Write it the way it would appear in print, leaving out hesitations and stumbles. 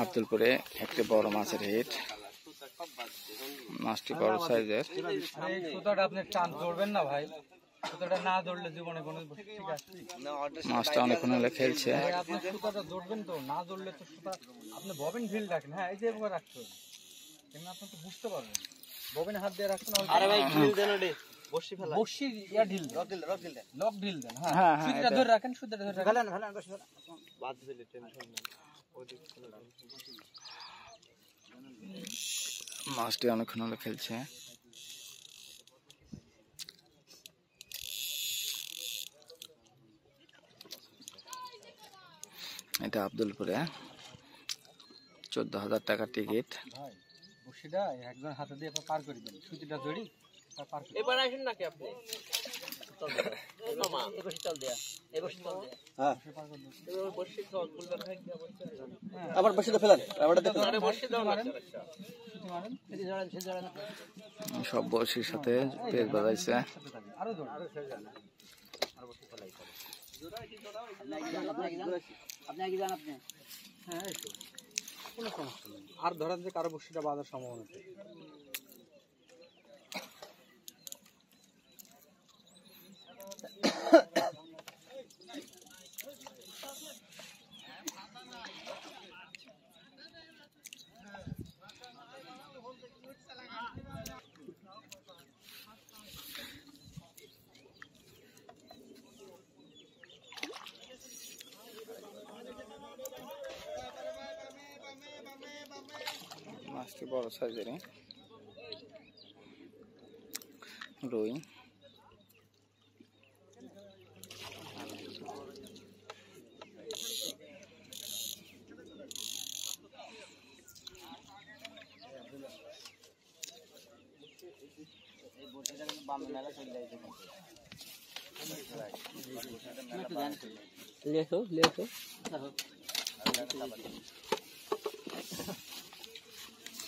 আব্দুলপুরে একটি বড় মাছের হিট, মাছটি বড় সাইজের। আপনি টান ধরবেন না ভাই, না ধরলে জীবনে কোনো ঠিক আছে। মাছটা অনেকক্ষণ হলে খেলছে। আপনি সুতাটা ধরবেন তো, না ধরলে তো সুতা আপনি ববিন ঢিল রাখেন। হ্যাঁ, এই যে এভাবে রাখতে হবে, এমনি আপনি তো বুঝতে পারবেন। ববিনে হাত দিয়ে রাখছেন। আরে ভাই ঢিল দেন, ওটা বসি ফেলা, বসি ইয়া ঢিল দেন, লক ঢিল দেন। হ্যাঁ, সুতাটা ধরে রাখেন, সুতাটা ধরে রাখেন। ফেলেন ফেলেন, বসি ফেলা, বাদ দিলে টেনশন নেই। ওদিক ফেলে মাছটি অনেকক্ষণ হলে খেলছে। এটা আব্দুলপুরে 14,000 টাকার টিকিট। ভাই বসিটা একজন হাতে দিয়ে পার করে দেন, সুতিটা ধরি পার করে। এবার আসেন নাকি আপনি? চল মামা, এই বসি চল দেয়া, এই বসি চল দেয়া। হ্যাঁ, এই বসি চল ফুলটা ভাই দিয়া বসে। আবার বসিটা ফেলেন, আবার দেখুন। আরে বসি দাও মারেন, সুতি মারেন, এই জড়ান সে জড়ান। সব বসির সাথে পেজ বাজাইছে। আরো ধর, আরো ছেড়ে যান, আর বসি ফেলাই করে। আপনি কি জান আপনি? হ্যাঁ, এই তো কোনো সমস্যা নেই। আর ধরেন যে কারো বসিটা বাঁধার সম্ভাবনা আছে। মাছটি বড় সাইজের রুই। লেখো